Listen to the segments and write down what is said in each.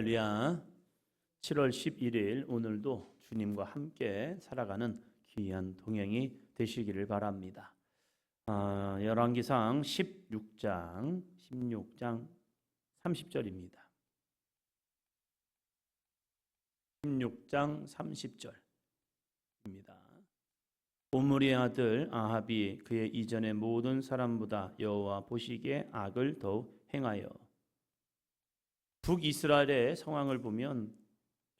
할렐루야. 7월 11일 오늘도 주님과 함께 살아가는 귀한 동행이 되시기를 바랍니다. 열왕기상 16장 30절입니다. 16장 30절입니다. 오므리의 아들 아합이 그의 이전의 모든 사람보다 여호와 보시기에 악을 더욱 행하여. 북이스라엘의 상황을 보면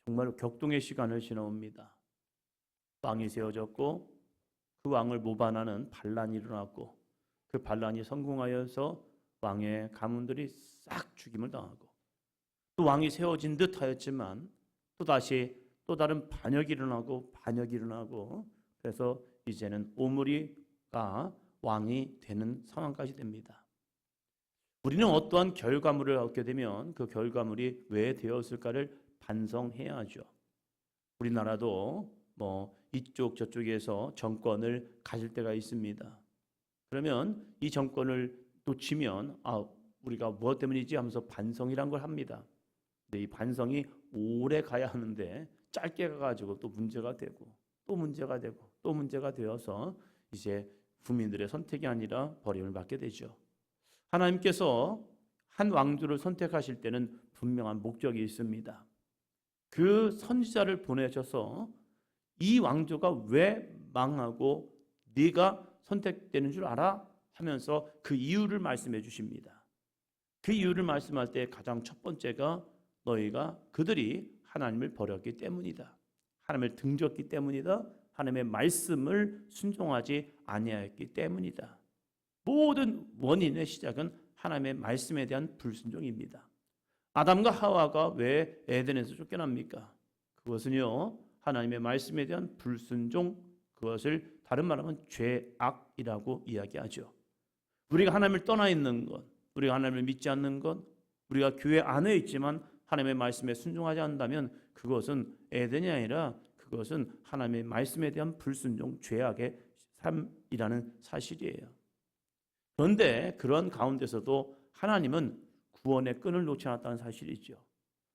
정말로 격동의 시간을 지나옵니다. 왕이 세워졌고 그 왕을 모반하는 반란이 일어났고 그 반란이 성공하여서 왕의 가문들이 싹 죽임을 당하고 또 왕이 세워진 듯 하였지만 또다시 또 다른 반역이 일어나고 그래서 이제는 오므리가 왕이 되는 상황까지 됩니다. 우리는 어떠한 결과물을 얻게 되면 그 결과물이 왜 되었을까를 반성해야 하죠. 우리나라도 이쪽 저쪽에서 정권을 가질 때가 있습니다. 그러면 이 정권을 놓치면 우리가 무엇 때문이지 하면서 반성이란 걸 합니다. 근데 이 반성이 오래 가야 하는데 짧게 가가지고 또 문제가 되고 또 문제가 되고 또 문제가 되어서 이제 국민들의 선택이 아니라 버림을 받게 되죠. 하나님께서 한 왕조를 선택하실 때는 분명한 목적이 있습니다. 그 선지자를 보내셔서 이 왕조가 왜 망하고 네가 선택되는 줄 알아? 하면서 그 이유를 말씀해 주십니다. 그 이유를 말씀할 때 가장 첫 번째가 너희가 그들이 하나님을 버렸기 때문이다. 하나님을 등졌기 때문이다. 하나님의 말씀을 순종하지 아니하였기 때문이다. 모든 원인의 시작은 하나님의 말씀에 대한 불순종입니다. 아담과 하와가 왜 에덴에서 쫓겨납니까? 그것은요, 하나님의 말씀에 대한 불순종, 그것을 다른 말하면 죄악이라고 이야기하죠. 우리가 하나님을 떠나 있는 것, 우리가 하나님을 믿지 않는 것, 우리가 교회 안에 있지만 하나님의 말씀에 순종하지 않는다면 그것은 에덴이 아니라 그것은 하나님의 말씀에 대한 불순종, 죄악의 삶이라는 사실이에요. 그런데 그런 가운데서도 하나님은 구원의 끈을 놓지 않았다는 사실이죠.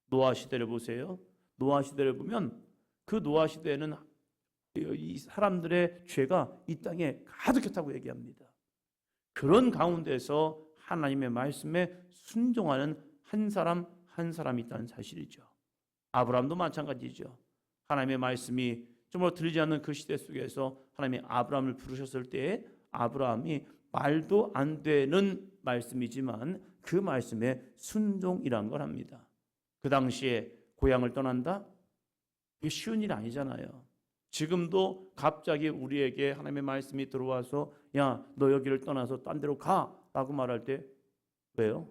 노아 시대를 보세요. 노아 시대를 보면 그 노아 시대에는 이 사람들의 죄가 이 땅에 가득했다고 얘기합니다. 그런 가운데서 하나님의 말씀에 순종하는 한 사람 한 사람이 있다는 사실이죠. 아브라함도 마찬가지죠. 하나님의 말씀이 정말 들리지 않는 그 시대 속에서 하나님이 아브라함을 부르셨을 때에 아브라함이 말도 안 되는 말씀이지만 그 말씀에 순종이란 걸 합니다. 그 당시에 고향을 떠난다? 이게 쉬운 일 아니잖아요. 지금도 갑자기 우리에게 하나님의 말씀이 들어와서 야, 너 여기를 떠나서 딴 데로 가 라고 말할 때 왜요?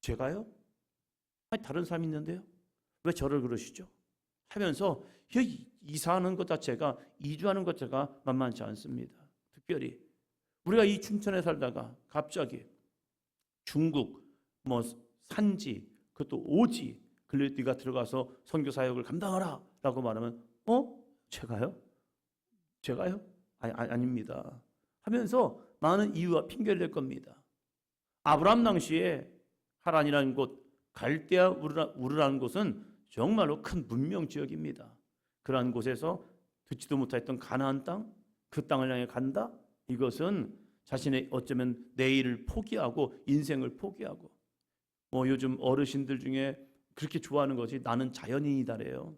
제가요? 아니, 다른 사람이 있는데요? 왜 저를 그러시죠? 하면서 이사하는 것 자체가 이주하는 것 자체가 만만치 않습니다. 특별히 우리가 이 춘천에 살다가 갑자기 중국 산지 그것도 오지 그래 네가 들어가서 선교 사역을 감당하라 라고 말하면 제가요? 아닙니다 하면서 많은 이유와 핑계를 댈 겁니다. 아브라함 당시에 하란이라는 곳 갈대아 우르라는 곳은 정말로 큰 문명 지역입니다. 그러한 곳에서 듣지도 못했던 가나안 땅, 그 땅을 향해 간다? 이것은 자신의 어쩌면 내일을 포기하고 인생을 포기하고 요즘 어르신들 중에 그렇게 좋아하는 것이 나는 자연인이다래요.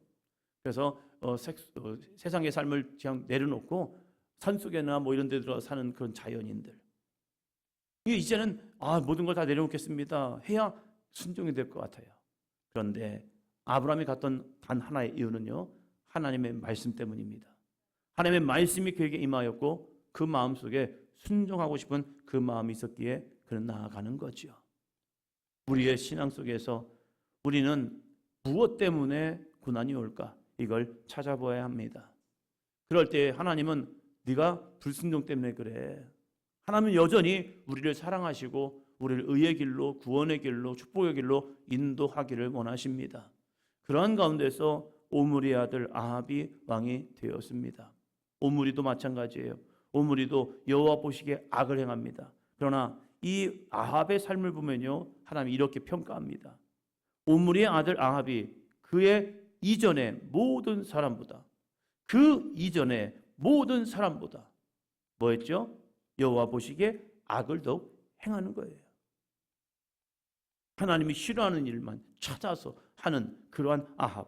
그래서 세상의 삶을 그냥 내려놓고 산속에나 이런 데 들어 사는 그런 자연인들. 이제는 모든 걸 다 내려놓겠습니다 해야 순종이 될 것 같아요. 그런데 아브라함이 갔던 단 하나의 이유는요, 하나님의 말씀 때문입니다. 하나님의 말씀이 그에게 임하였고 그 마음속에 순종하고 싶은 그 마음이 있었기에 그는 나아가는 거죠. 우리의 신앙 속에서 우리는 무엇 때문에 고난이 올까? 이걸 찾아봐야 합니다. 그럴 때 하나님은 네가 불순종 때문에 그래. 하나님은 여전히 우리를 사랑하시고 우리를 의의 길로, 구원의 길로, 축복의 길로 인도하기를 원하십니다. 그러한 가운데서 오므리의 아들 아합이 왕이 되었습니다. 오므리도 마찬가지예요. 오므리도 여호와 보시기에 악을 행합니다. 그러나 이 아합의 삶을 보면요, 하나님이 이렇게 평가합니다. 옴리의 아들 아합이 그의 이전의 모든 사람보다, 그 이전의 모든 사람보다 뭐였죠? 여호와 보시기에 악을 더욱 행하는 거예요. 하나님이 싫어하는 일만 찾아서 하는 그러한 아합.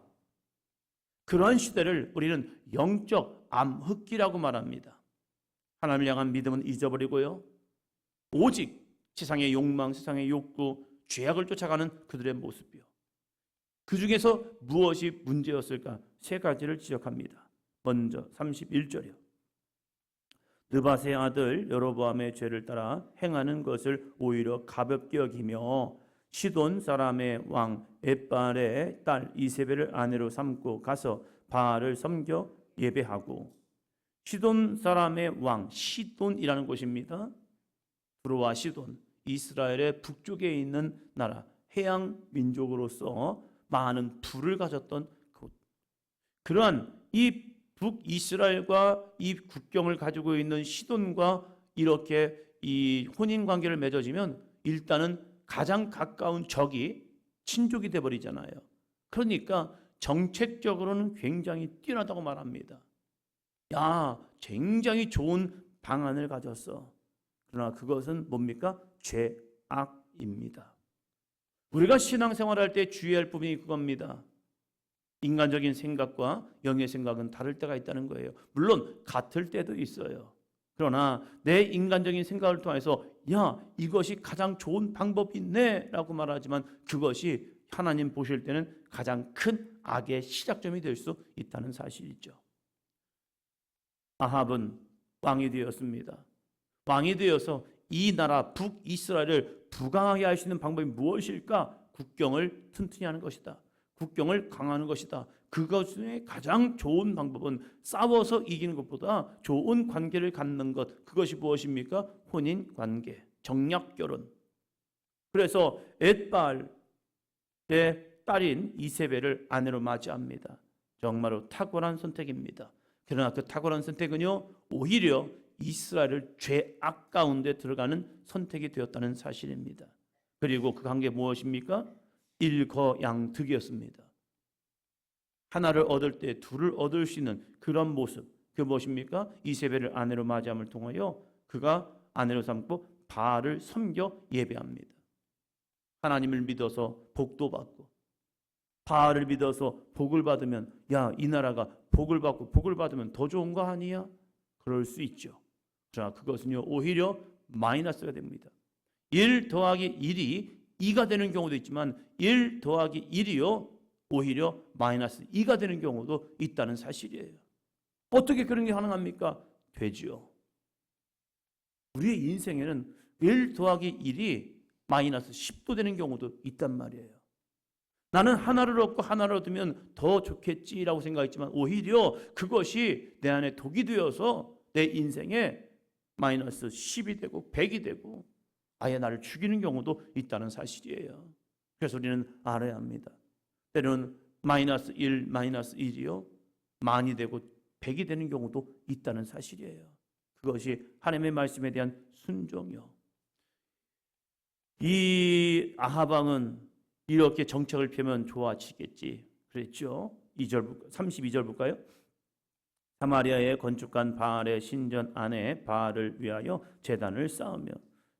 그러한 시대를 우리는 영적 암흑기라고 말합니다. 하나님을 향한 믿음은 잊어버리고요, 오직 세상의 욕망, 세상의 욕구, 죄악을 쫓아가는 그들의 모습이요. 그 중에서 무엇이 문제였을까? 세 가지를 지적합니다. 먼저 31절이요. 느밧의 아들 여로보암의 죄를 따라 행하는 것을 오히려 가볍게 여기며 시돈 사람의 왕 엣발의 딸 이세벨을 아내로 삼고 가서 바알을 섬겨 예배하고. 시돈 사람의 왕, 시돈이라는 곳입니다. 두로와 시돈, 이스라엘의 북쪽에 있는 나라, 해양 민족으로서 많은 부를 가졌던 곳. 그러한 이 북이스라엘과 이 국경을 가지고 있는 시돈과 이렇게 이 혼인 관계를 맺어지면 일단은 가장 가까운 적이 친족이 돼버리잖아요. 그러니까 정책적으로는 굉장히 뛰어나다고 말합니다. 야, 굉장히 좋은 방안을 가졌어. 그러나 그것은 뭡니까? 죄악입니다. 우리가 신앙생활할 때 주의할 부분이 그겁니다. 인간적인 생각과 영의 생각은 다를 때가 있다는 거예요. 물론 같을 때도 있어요. 그러나 내 인간적인 생각을 통해서 야, 이것이 가장 좋은 방법이네 라고 말하지만 그것이 하나님 보실 때는 가장 큰 악의 시작점이 될 수 있다는 사실이죠. 아합은 왕이 되었습니다. 왕이 되어서 이 나라 북이스라엘을 부강하게 할 수 있는 방법이 무엇일까? 국경을 튼튼히 하는 것이다. 국경을 강화하는 것이다. 그것 중에 가장 좋은 방법은 싸워서 이기는 것보다 좋은 관계를 갖는 것. 그것이 무엇입니까? 혼인 관계, 정략 결혼. 그래서 엣발의 딸인 이세벨을 아내로 맞이합니다. 정말로 탁월한 선택입니다. 그러나 그 탁월한 선택은요, 오히려 이스라엘을 죄악 가운데 들어가는 선택이 되었다는 사실입니다. 그리고 그 관계 무엇입니까? 일거양득이었습니다. 하나를 얻을 때 둘을 얻을 수 있는 그런 모습. 그 무엇입니까? 이세벨을 아내로 맞이함을 통하여 그가 아내로 삼고 바알을 섬겨 예배합니다. 하나님을 믿어서 복도 받고 바알을 믿어서 복을 받으면 야, 이 나라가 복을 받고 복을 받으면 더 좋은 거 아니야? 그럴 수 있죠. 자, 그것은요 오히려 마이너스가 됩니다. 1 더하기 1이 2가 되는 경우도 있지만 1 더하기 1이요 오히려 마이너스 2가 되는 경우도 있다는 사실이에요. 어떻게 그런 게 가능합니까? 되지요. 우리의 인생에는 1 더하기 1이 마이너스 10도 되는 경우도 있단 말이에요. 나는 하나를 얻고 하나를 얻으면 더 좋겠지라고 생각했지만 오히려 그것이 내 안에 독이 되어서 내 인생에 마이너스 10이 되고 100이 되고 아예 나를 죽이는 경우도 있다는 사실이에요. 그래서 우리는 알아야 합니다. 때로는 마이너스 1, 마이너스 1이요 만이 되고 100이 되는 경우도 있다는 사실이에요. 그것이 하나님의 말씀에 대한 순종이요. 이 아합 왕은 이렇게 정책을 펴면 좋아지겠지 그랬죠. 32절 볼까요? 사마리아에 건축한 바알의 신전 안에 바알을 위하여 제단을 쌓으며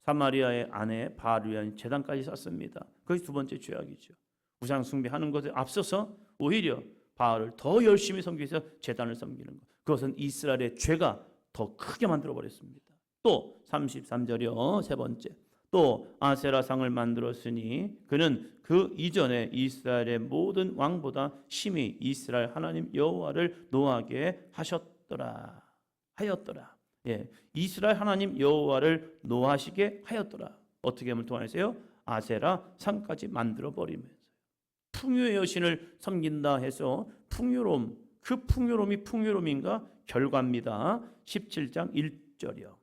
사마리아의 안에 바알을 위한 제단까지 쌓습니다. 그것이 두 번째 죄악이죠. 우상 숭배하는 것에 앞서서 오히려 바알을 더 열심히 섬기기 위해서 제단을 섬기는 것. 그것은 이스라엘의 죄가 더 크게 만들어 버렸습니다. 또 33절이요. 세 번째. 또 아세라상을 만들었으니 그는 그 이전에 이스라엘의 모든 왕보다 심히 이스라엘 하나님 여호와를 노하게 하였더라. 예, 이스라엘 하나님 여호와를 노하시게 하였더라. 어떻게 하면 통하세요? 아세라 상까지 만들어 버리면서 풍요의 여신을 섬긴다 해서 풍요로움, 그 풍요로움이 풍요로움인가? 결과입니다. 17장 1절이요.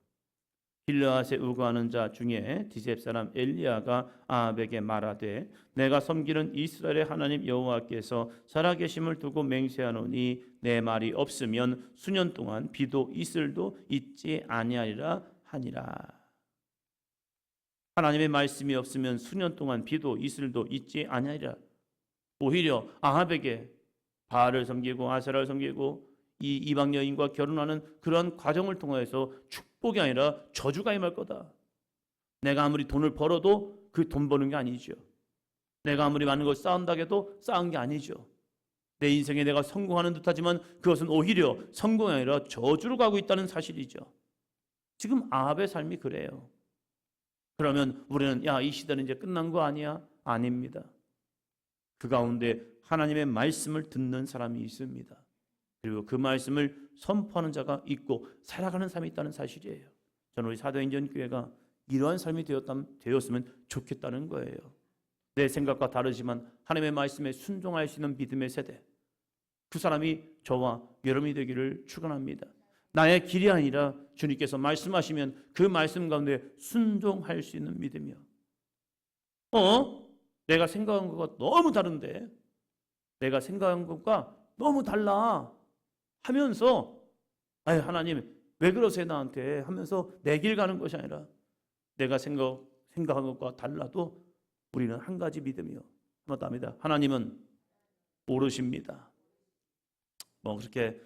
길르앗에 우거하는 자 중에 디셉 사람 엘리야가 아합에게 말하되 내가 섬기는 이스라엘의 하나님 여호와께서 살아계심을 두고 맹세하노니 내 말이 없으면 수년 동안 비도 이슬도 있지 아니하리라 하니라. 하나님의 말씀이 없으면 수년 동안 비도 이슬도 있지 아니하리라. 오히려 아합에게 바알을 섬기고 아세라를 섬기고 이 이방 여인과 결혼하는 그런 과정을 통해서 축복이 아니라 저주가 임할 거다. 내가 아무리 돈을 벌어도 그 돈 버는 게 아니죠. 내가 아무리 많은 걸 쌓은다고 해도 쌓은 게 아니죠. 내 인생에 내가 성공하는 듯하지만 그것은 오히려 성공이 아니라 저주로 가고 있다는 사실이죠. 지금 아합의 삶이 그래요. 그러면 우리는 이 시대는 이제 끝난 거 아니야? 아닙니다. 그 가운데 하나님의 말씀을 듣는 사람이 있습니다. 그리고 그 말씀을 선포하는 자가 있고 살아가는 사람이 있다는 사실이에요. 저는 우리 사도행전 교회가 이러한 삶이 되었으면 좋겠다는 거예요. 내 생각과 다르지만 하나님의 말씀에 순종할 수 있는 믿음의 세대, 그 사람이 저와 여러분이 되기를 축원합니다. 나의 길이 아니라 주님께서 말씀하시면 그 말씀 가운데 순종할 수 있는 믿음이요. 내가 생각한 것과 너무 다른데, 내가 생각한 것과 너무 달라 하면서 하나님 왜 그러세요 나한테 하면서 내 길 가는 것이 아니라 내가 생각한 것과 달라도 우리는 한 가지 믿음이요. 맞답니다. 하나님은 모르십니다. 그렇게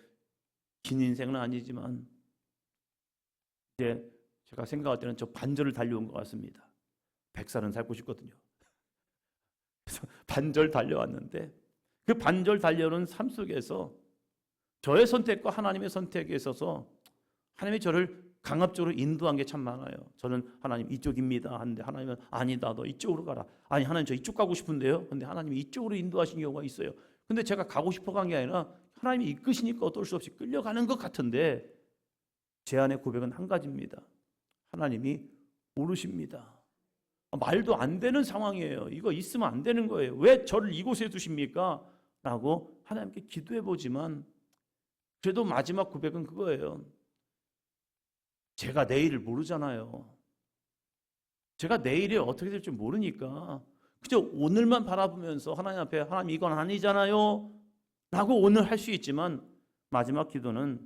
긴 인생은 아니지만 이제 제가 생각할 때는 저 반절을 달려온 것 같습니다. 100살은 살고 싶거든요. 그래서 반절 달려왔는데 그 반절 달려오는 삶 속에서 저의 선택과 하나님의 선택에 있어서 하나님이 저를 강압적으로 인도한 게 참 많아요. 저는 하나님 이쪽입니다 하는데 하나님은 아니다 너 이쪽으로 가라. 아니 하나님 저 이쪽 가고 싶은데요. 근데 하나님이 이쪽으로 인도하신 경우가 있어요. 근데 제가 가고 싶어 간 게 아니라 하나님이 이끄시니까 어쩔 수 없이 끌려가는 것 같은데 제 안의 고백은 한 가지입니다. 하나님이 모르십니다. 말도 안 되는 상황이에요. 이거 있으면 안 되는 거예요. 왜 저를 이곳에 두십니까? 라고 하나님께 기도해 보지만 그래도 마지막 고백은 그거예요. 제가 내일을 모르잖아요. 제가 내일이 어떻게 될지 모르니까 그저 오늘만 바라보면서 하나님 앞에 하나님 이건 아니잖아요 라고 오늘 할 수 있지만 마지막 기도는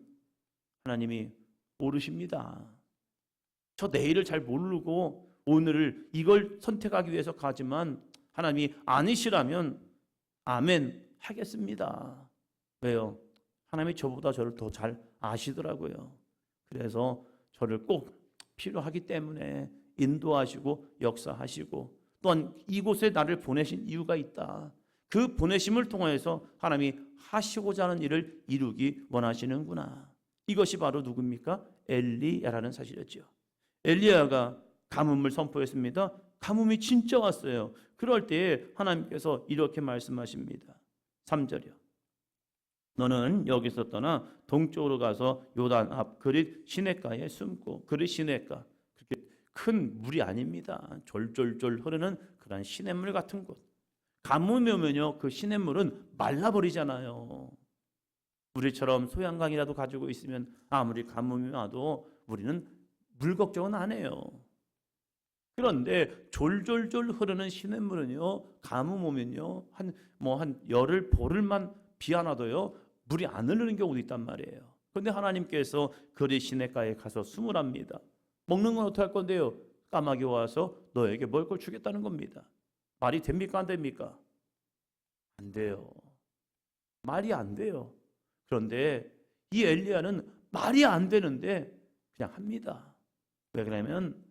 하나님이 모르십니다. 저 내일을 잘 모르고 오늘을 이걸 선택하기 위해서 가지만 하나님이 아니시라면 아멘 하겠습니다. 왜요? 하나님이 저보다 저를 더 잘 아시더라고요. 그래서 저를 꼭 필요하기 때문에 인도하시고 역사하시고 또한 이곳에 나를 보내신 이유가 있다. 그 보내심을 통해서 하나님이 하시고자 하는 일을 이루기 원하시는구나. 이것이 바로 누굽니까? 엘리야라는 사실이었죠. 엘리야가 가뭄을 선포했습니다. 가뭄이 진짜 왔어요. 그럴 때에 하나님께서 이렇게 말씀하십니다. 3절이요. 너는 여기서 떠나 동쪽으로 가서 요단 앞 그릿 시냇가에 숨고. 그릿 시냇가 그렇게 큰 물이 아닙니다. 졸졸졸 흐르는 그런 시냇물 같은 곳. 가뭄이 오면요 그 시냇물은 말라버리잖아요. 우리처럼 소양강이라도 가지고 있으면 아무리 가뭄이 와도 우리는 물 걱정은 안 해요. 그런데 졸졸졸 흐르는 시냇물은요 가뭄 오면요 한 열흘 보름만 비 안 와도요 물이 안 흐르는 경우도 있단 말이에요. 그런데 하나님께서 그리 시냇가에 가서 숨으랍니다. 먹는 건 어떻게 할 건데요? 까마귀 와서 너에게 먹을 걸 주겠다는 겁니다. 말이 됩니까 안 됩니까? 안 돼요. 말이 안 돼요. 그런데 이 엘리야는 말이 안 되는데 그냥 합니다. 왜 그러냐면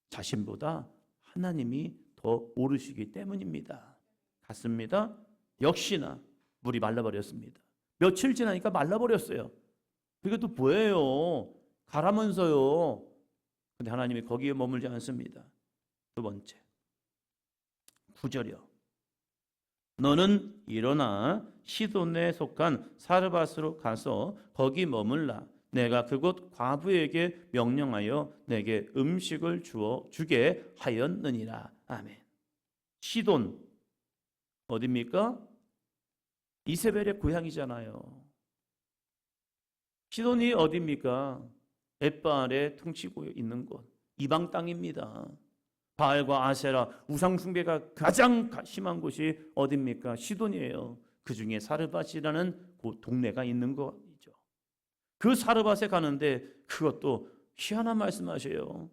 자신보다 하나님이 더 오르시기 때문입니다. 같습니다. 역시나 물이 말라버렸습니다. 며칠 지나니까 말라버렸어요. 그게 또 뭐예요? 가라면서요. 근데 하나님이 거기에 머물지 않습니다. 두 번째 9절이요. 너는 일어나 시돈에 속한 사르밧으로 가서 거기 머물라. 내가 그곳 과부에게 명령하여 내게 음식을 주게 하였느니라. 아멘. 시돈 어디입니까? 이세벨의 고향이잖아요. 시돈이 어디입니까? 엣바알에 퉁치고 있는 곳. 이방 땅입니다. 바알과 아세라 우상 숭배가 가장 심한 곳이 어디입니까? 시돈이에요. 그 중에 사르밧이라는 그 동네가 있는 거죠. 그 사르밧에 가는데 그것도 희한한 말씀하세요.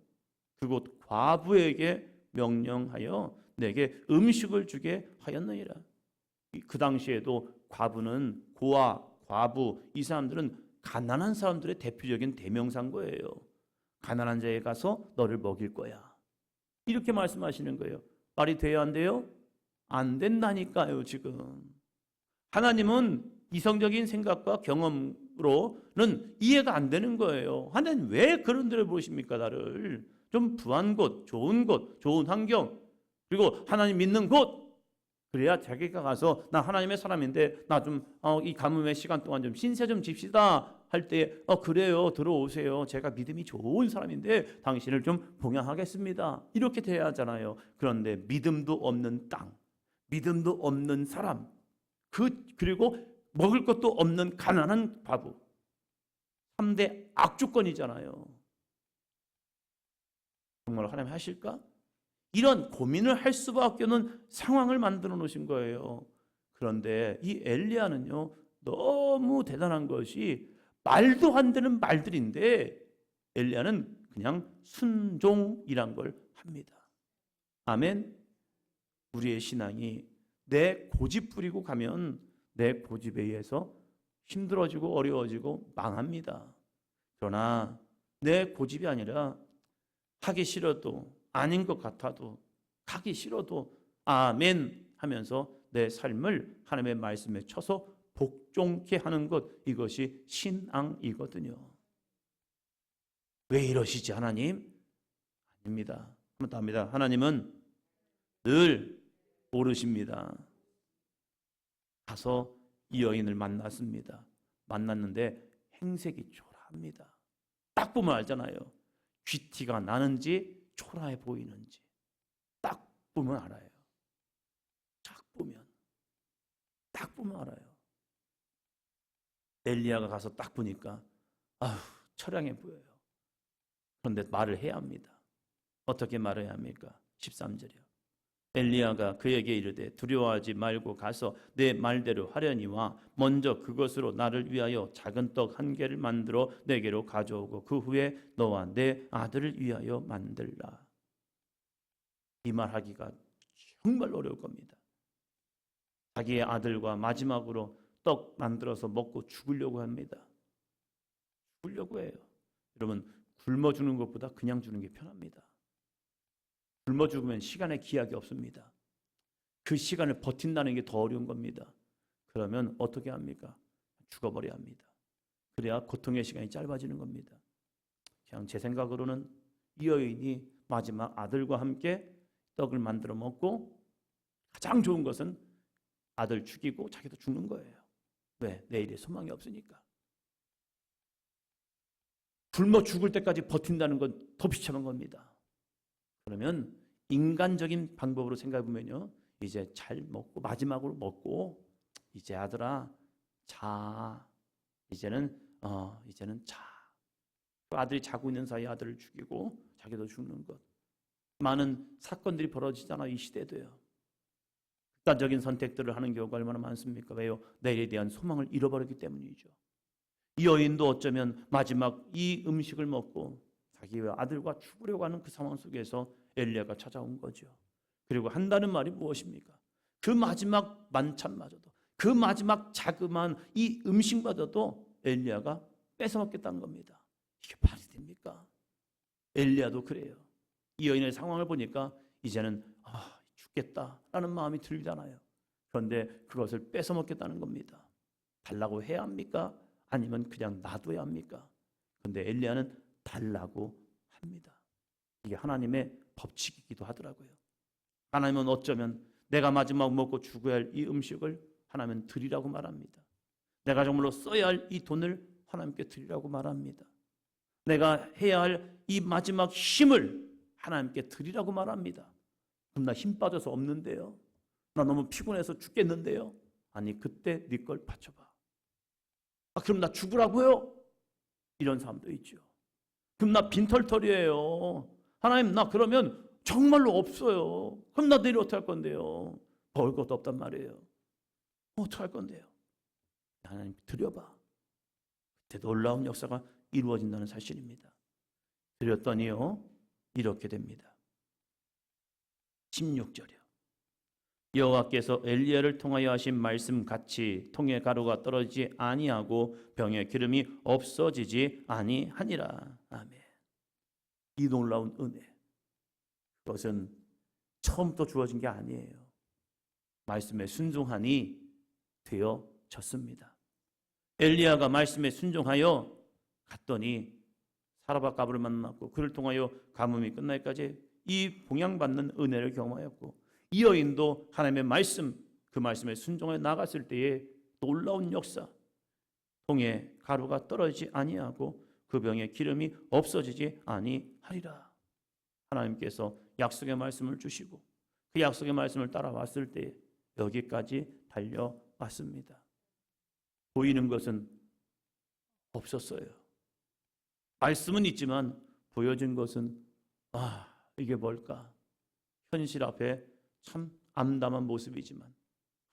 그곳 과부에게 명령하여 내게 음식을 주게 하였느니라. 그 당시에도 과부는 고아, 과부 이 사람들은 가난한 사람들의 대표적인 대명사인 거예요. 가난한 자에 가서 너를 먹일 거야. 이렇게 말씀하시는 거예요. 말이 돼요, 안 돼요? 안 된다니까요, 지금. 하나님은 이성적인 생각과 경험으로는 이해가 안 되는 거예요. 하나님 왜 그런 데를 보십니까, 나를? 좀 부한 곳, 좋은 환경, 그리고 하나님 믿는 곳. 그래야 자기가 가서 나 하나님의 사람인데 나 좀 이 가뭄의 시간 동안 좀 신세 좀 집시다 할 때 그래요, 들어오세요. 제가 믿음이 좋은 사람인데 당신을 좀 봉양하겠습니다. 이렇게 돼야 하잖아요. 그런데 믿음도 없는 땅, 믿음도 없는 사람, 그리고 먹을 것도 없는 가난한 과부, 3대 악조건이잖아요. 정말 하나님 하실까? 이런 고민을 할 수밖에 없는 상황을 만들어 놓으신 거예요. 그런데 이 엘리야는요, 너무 대단한 것이 말도 안 되는 말들인데 엘리야는 그냥 순종이란 걸 합니다. 아멘. 우리의 신앙이 내 고집 부리고 가면 내 고집에 의해서 힘들어지고 어려워지고 망합니다. 그러나 내 고집이 아니라 하기 싫어도 아닌 것 같아도 가기 싫어도 아멘 하면서 내 삶을 하나님의 말씀에 쳐서 복종케 하는 것, 이것이 신앙이거든요. 왜 이러시지 하나님? 아닙니다. 한번 더 합니다. 하나님은 늘 모르십니다. 가서 이 여인을 만났습니다. 만났는데 행색이 초라합니다. 딱 보면 알잖아요. 귀티가 나는지 초라해 보이는지 딱 보면 알아요. 딱 보면 알아요. 엘리야가 가서 딱 보니까 처량해 보여요. 그런데 말을 해야 합니다. 어떻게 말해야 합니까? 13절이요. 엘리야가 그에게 이르되 두려워하지 말고 가서 내 말대로 하려니와 먼저 그것으로 나를 위하여 작은 떡 1개를 만들어 내게로 가져오고 그 후에 너와 내 아들을 위하여 만들라. 이 말하기가 정말 어려울 겁니다. 자기의 아들과 마지막으로 떡 만들어서 먹고 죽으려고 합니다. 죽으려고 해요. 여러분, 굶어 주는 것보다 그냥 주는 게 편합니다. 굶어 죽으면 시간의 기약이 없습니다. 그 시간을 버틴다는 게 더 어려운 겁니다. 그러면 어떻게 합니까? 죽어버려야 합니다. 그래야 고통의 시간이 짧아지는 겁니다. 그냥 제 생각으로는 이 여인이 마지막 아들과 함께 떡을 만들어 먹고 가장 좋은 것은 아들 죽이고 자기도 죽는 거예요. 왜? 내일에 소망이 없으니까. 굶어 죽을 때까지 버틴다는 건 더 비참한 겁니다. 그러면 인간적인 방법으로 생각해 보면요, 이제 잘 먹고 마지막으로 먹고 이제 아들아 자, 이제는 자. 아들이 자고 있는 사이에 아들을 죽이고 자기도 죽는 것. 많은 사건들이 벌어지잖아요. 이 시대도요. 극단적인 선택들을 하는 경우가 얼마나 많습니까? 왜요? 내일에 대한 소망을 잃어버렸기 때문이죠. 이 여인도 어쩌면 마지막 이 음식을 먹고 자기의 아들과 죽으려고 하는 그 상황 속에서 엘리야가 찾아온 거죠. 그리고 한다는 말이 무엇입니까? 그 마지막 만찬마저도, 그 마지막 자그마한 이 음식마저도 엘리야가 뺏어먹겠다는 겁니다. 이게 말이 됩니까? 엘리야도 그래요. 이 여인의 상황을 보니까 이제는 죽겠다라는 마음이 들잖아요. 그런데 그것을 뺏어먹겠다는 겁니다. 달라고 해야 합니까? 아니면 그냥 놔둬야 합니까? 그런데 엘리야는 달라고 합니다. 이게 하나님의 법칙이기도 하더라고요. 하나님은 어쩌면 내가 마지막 먹고 죽어야 할 이 음식을 하나님은 드리라고 말합니다. 내가 정말로 써야 할 이 돈을 하나님께 드리라고 말합니다. 내가 해야 할 이 마지막 힘을 하나님께 드리라고 말합니다. 그럼 나 힘 빠져서 없는데요. 나 너무 피곤해서 죽겠는데요. 아니, 그때 네 걸 바쳐봐. 그럼 나 죽으라고요? 이런 사람도 있죠. 그럼 나 빈털털이에요. 하나님, 나 그러면 정말로 없어요. 그럼 나 내일 어떻게 할 건데요? 먹을 것도 없단 말이에요. 어떻게 할 건데요? 하나님 드려봐. 그때 놀라운 역사가 이루어진다는 사실입니다. 드렸더니요, 이렇게 됩니다. 16절이요. 여호와께서 엘리야를 통하여 하신 말씀 같이 통에 가루가 떨어지지 아니하고 병에 기름이 없어지지 아니하니라. 아멘. 이 놀라운 은혜, 그것은 처음부터 주어진 게 아니에요. 말씀에 순종하니 되어졌습니다. 엘리야가 말씀에 순종하여 갔더니 사라밧 가부를 만났고 그를 통하여 가뭄이 끝날까지 이 봉양받는 은혜를 경험하였고, 이 여인도 하나님의 말씀, 그 말씀에 순종하여 나갔을 때에 놀라운 역사, 통에 가루가 떨어지지 아니하고 그 병에 기름이 없어지지 아니하리라. 하나님께서 약속의 말씀을 주시고 그 약속의 말씀을 따라왔을 때 여기까지 달려왔습니다. 보이는 것은 없었어요. 말씀은 있지만 보여진 것은 이게 뭘까? 현실 앞에 참 암담한 모습이지만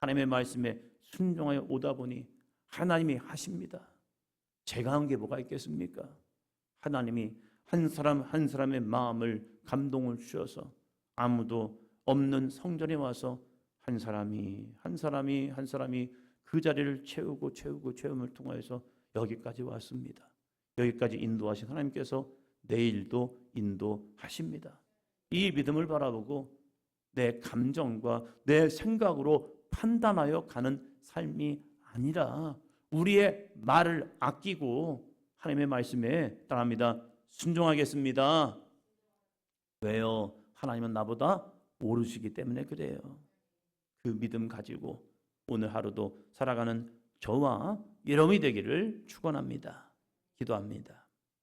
하나님의 말씀에 순종하여 오다 보니 하나님이 하십니다. 제가 한 게 뭐가 있겠습니까? 하나님이 한 사람 한 사람의 마음을 감동을 주셔서 아무도 없는 성전에 와서 한 사람이 그 자리를 채움을 통하여서 여기까지 왔습니다. 여기까지 인도하신 하나님께서 내일도 인도하십니다. 이 믿음을 바라보고 내 감정과 내 생각으로 판단하여 가는 삶이 아니라 우리의 말을 아끼고 하나님의 말씀에 따릅니다. 순종하겠습니다. 왜요? 하나님은 나보다 오르시기 때문에 그래요. 그 믿음 가지고 오늘 하루도 살아가는 저와 여러분이 되기를 축원합니다. 기도합니다.